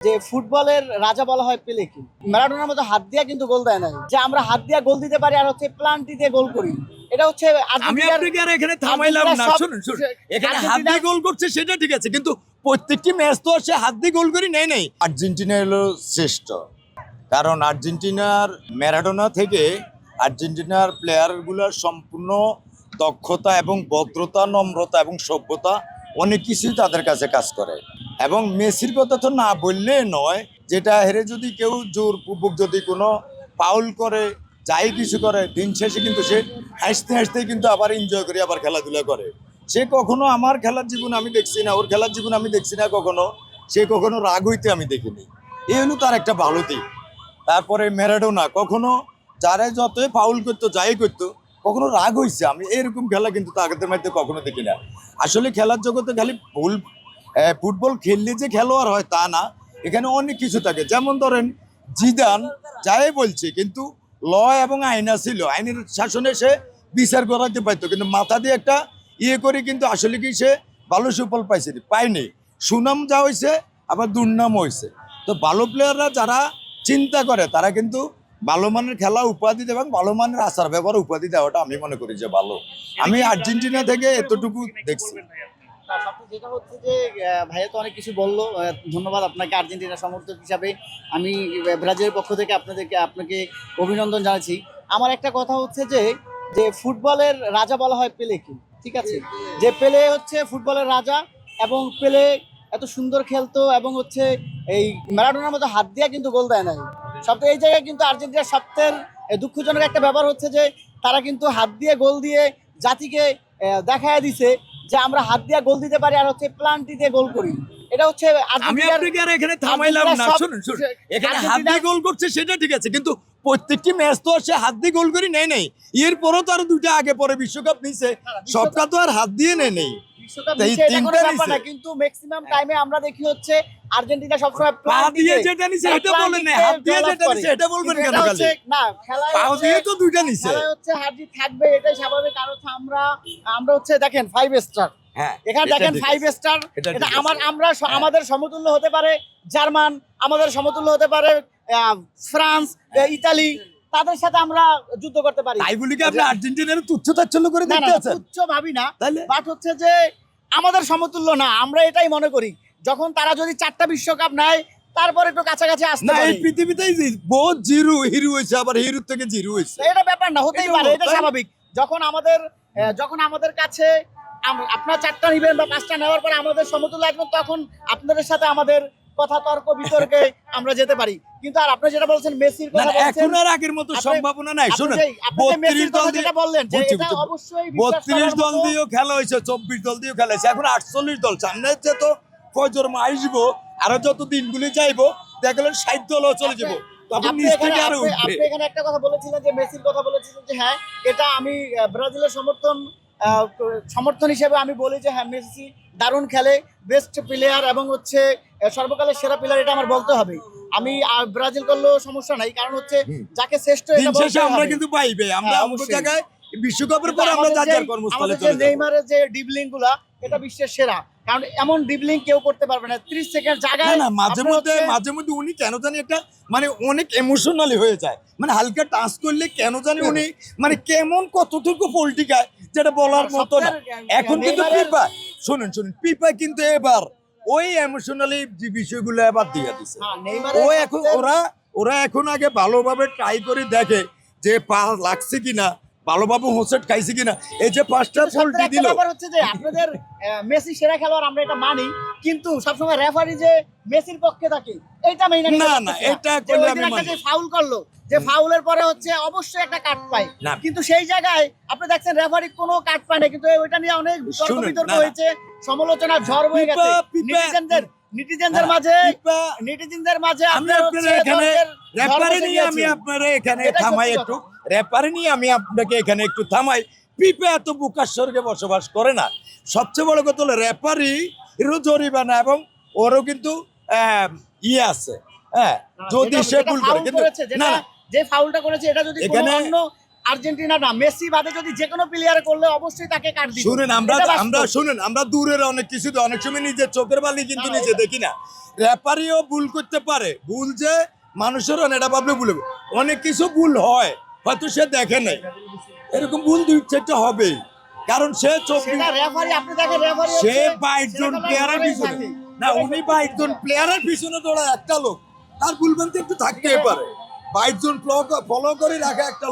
যে ফুটবলের রাজা বলা হয় পেলেকে। ম্যারাডোনার মতো হাত দিয়া কিন্তু গোল দেয় নাই, যে আমরা হাত দিয়া গোল দিতে পারি আর হচ্ছে প্লান্টি দিয়ে গোল করি। এটা হচ্ছে আমি আপনাকে আর এখানে থামাইলাম না, শুনুন এখানে হাত দিয়ে গোল করছে সেটা ঠিক আছে, কিন্তু প্রত্যেকটি ম্যাচ তো সে হাত দিয়ে গোল করে নেয় নাই। আর্জেন্টিনা হলো শ্রেষ্ঠ, কারণ আর্জেন্টিনার ম্যারাডোনা থেকে আর্জেন্টিনার প্লেয়ারগুলোর সম্পূর্ণ দক্ষতা এবং ভদ্রতা, নম্রতা এবং সভ্যতা অনেক কিছুই তাদের কাছে কাজ করে। এবং মেসির কথা তো না বললে নয়, যেটা হেরে যদি কেউ জোরপূর্বক যদি কোনো ফাউল করে, যাই কিছু করে, দিন শেষে কিন্তু সে হাসতে হাসতেই কিন্তু আবার এনজয় করে, আবার খেলাধুলা করে। সে কখনো আমার খেলার জীবন আমি দেখছি না, ওর খেলার জীবন আমি দেখছি না কখনো, সে কখনো রাগ হইতে আমি দেখিনি। এই হলো তার একটা ভালো দিক। তারপরে ম্যারাডোনা কখনো যারা যতই ফাউল করতো, যাই করতো, কখনো রাগ হয়েছে আমি এরকম খেলা কিন্তু তাদের মধ্যে কখনো দেখি না। আসলে খেলার জগতে খালি ফুটবল খেললে যে খেলোয়াড় হয় তা না, এখানে অনেক কিছু থাকে। যেমন ধরেন জিদান যাই বলছে, কিন্তু ল এবং আইনা ছিল, আইনের শাসনে সে বিচার করাতে পারতো, কিন্তু মাথা দিয়ে একটা করে কিন্তু আসলে কি সে ভালো সুফল পায়নি। সুনাম যা হয়েছে আবার দুর্নাম হয়েছে। তো ভালো প্লেয়াররা যারা চিন্তা করে তারা কিন্তু ভালো মানের খেলা উপাধি দেয় এবং ভালো মানের আচার ব্যবহার উপাধি দেওয়াটা আমি মনে করি যে ভালো। আমি আর্জেন্টিনা থেকে এতটুকু দেখছি। যেটা হচ্ছে যে ভাইয়া তো অনেক কিছু বললো, ধন্যবাদ আপনাকে আর্জেন্টিনা সমর্থক হিসাবে। আমি ব্রাজিলের পক্ষ থেকে আপনাকে অভিনন্দন জানাচ্ছি। আমার একটা কথা হচ্ছে যে যে ফুটবলের রাজা বলা হয় পেলেকে, ঠিক আছে? যে পেলে হচ্ছে ফুটবলের রাজা, এবং পেলে এত সুন্দর খেলতো, এবং হচ্ছে এই ম্যারাডোনার মতো হাত দিয়া কিন্তু গোল দেয় নাই। এই জায়গায় কিন্তু আর্জেন্টিনার সবচেয়ে দুঃখজনক একটা ব্যাপার হচ্ছে যে তারা কিন্তু হাত দিয়ে গোল দিয়ে জাতিকে দেখায় দিছে যে আমরা হাত দিয়ে গোল দিতে পারি আর হচ্ছে প্লান্টি দিয়ে গোল করি। এটা হচ্ছে আমি আপনাকে আর এখানে থামাইলাম না, শুনুন এখানে হাত দিয়ে গোল করছে সেটা ঠিক আছে, কিন্তু প্রত্যেকটি ম্যাচ তো সে হাত দিয়ে গোল করে নেয় নাই। এরপরও তো আরো দুইটা আগে পরে বিশ্বকাপ নিছে, সবটা তো আর হাত দিয়ে নেয় নেই। কিন্তু ম্যাক্সিমাম টাইমে আমরা দেখি হচ্ছে আর্জেন্টিনা সবসময় পা দিয়ে যেটা নিছে এটা বলেন না, হাত দিয়ে যেটা নিছে এটা বলবেন কেন? খালি না, খেলায় পা দিয়ে তো দুইটা নিছে, খেলায় হচ্ছে হার জিত থাকবে, এটাই স্বাভাবিক। আর হচ্ছে আমরা হচ্ছে দেখেন 5 স্টার, হ্যাঁ এখানে দেখেন 5 স্টার। এটা আমরা আমাদের সমতুল্য হতে পারে জার্মান, আমাদের সমতুল্য হতে পারে ফ্রান্স, ইতালি, তাদের সাথে আমরা যুদ্ধ করতে পারি। তাই বলি কি আপনি আর্জেন্টিনার তুচ্ছ তাচ্ছল্য করে দেখতে আছেন? তুচ্ছ ভাবি না, বাট হচ্ছে যে আমাদের সমতুল্য না, আমরা এটাই মনে করি। যখন তারা যদি 4টা বিশ্বকাপ নেয় তারপরে একটু কাছাকাছি আসতে পারে। এই পৃথিবীতেই বহুত হিরো হইছে, আবার হিরো থেকে জিরো হইছে, এটা ব্যাপার না, হতেই পারে, এটা স্বাভাবিক। যখন আমাদের কাছে আপনার 4টা নিবেন বা 5টা নেওয়ার পরে আমাদের সমতুল্য আসবেন, তখন আপনাদের সাথে আমাদের কথা তর্ক বিতর্কে আমরা যেতে পারি। কিন্তু আর আপনি যেটা বলছেন মেসির কথা বলছেন, এখন আর আগের মতো সম্ভাবনা নাই। শুনুন 32 দল যেটা বললেন যে এটা অবশ্যই 32 দল দিয়েও খেলা হয়েছে, 24 দল দিয়েও খেলা হয়েছে, এখন 48 দল। সামনে হচ্ছে তো ফজর আসব, আরো যত দিনগুলি যাইবো দেখলেন 60 দলও চলে যাবো। আপনি এখানে একটা কথা বলেছিলেন যে মেসির কথা বলেছিলেন যে হ্যাঁ, এটা আমি ব্রাজিলের সমর্থন হিসেবে আমি বলি যে হ্যাঁ, মেসি দারুণ খেলে, বেস্ট প্লেয়ার এবং হচ্ছে সর্বকালের সেরা প্লেয়ার, এটা আমার বলতে হবে। আমি ব্রাজিল করলেও সমস্যা নাই, কারণ হচ্ছে যাকে শ্রেষ্ঠ আমরা কিন্তু পাইবে, আমরা অন্য জায়গায় বিশ্বকাপের পর আমরা যার কর্মস্থলে চলে যাব। নেইমারের যে ড্রিবলিং গুলা, এটা বিশ্বের সেরা, কারণ এমন ড্রিবলিং কেউ করতে পারবে না 30 সেকেন্ড জায়গায়। না, মাঝে মধ্যে উনি কেন জানি একটা মানে অনেক ইমোশনালি হয়ে যায়, মানে হালকা টাচ করলে কেন জানি উনি মানে কেমন কতটুকু পলিটিকায়, যেটা বলার মতো না। এখন কিন্তু শুনুন পিপা কিন্তু এবার ওই ইমোশনালি যে বিষয়গুলো এবার দিয়ে দিছে। ও এখন ওরা এখন আগে ভালোভাবে ট্রাই করে দেখে যে পা লাগছে কিনা, ভালোভাবে হোসেট খাইছে কিনা। এই যে 5টা পোল্টি দিল, হচ্ছে যে আপনাদের মেসি সেরা খেলোয়াড় আমরা এটা মানি, কিন্তু সবসময় রেফারি যে মেসির পক্ষে থাকে এটা মেনে না, এটা কইলে আমি মানি। যে ফাউল করলো, যে ফাউলের পরে হচ্ছে অবশ্যই একটা কাট পায়, কিন্তু সেই জায়গায় আপনি দেখছেন রেফারি কোনো কাট পায় না, কিন্তু ওইটা নিয়ে অনেক বিতর্ক হয়েছে, সমালোচনা ঝড় হয়ে গেছে নেটিজেনদের মাঝে। আমি আপনাকে এখানে একটু থামাই। পিপে এত বুকার স্বর্গে বসবাস করে না। সবচেয়ে বড় কথা হলো রেফারি এরও জরিমানা, এবং ওরও কিন্তু আছে, হ্যাঁ, যদি সে ভুল করে। কিন্তু না, যে ফাউলটা করেছে এটা যদি অন্য আর্জেন্টিনা না, মেসি বাদে যদি যে কোনো প্লেয়ার করলে অবশ্যই তাকে কাট দিবে। শুনেন আমরা দূরের অনেক কিছু, অনেক সময় নিজের চোখের বালি কিন্তু নিজে দেখি না। রেফারিও ভুল করতে পারে, ভুল যে মানুষেরও এটা ভাবলে ভুল হবে। অনেক কিছু ভুল হয়, হয়তো সে দেখে নাই, এরকম ভুল 2-4টা হবেই, কারণ সে 24 সেটা রেফারি, আপনি দেখেন রেফারি সে 22 জন প্লেয়ারের পিছনে না, উনি 22 জন প্লেয়ারের পিছনে দৌড়ায় একটা লোক, তার ভুল ভ্রান্তি একটু থাকতেই পারে। 22 জন ফলো করে রাখা একটা লোক।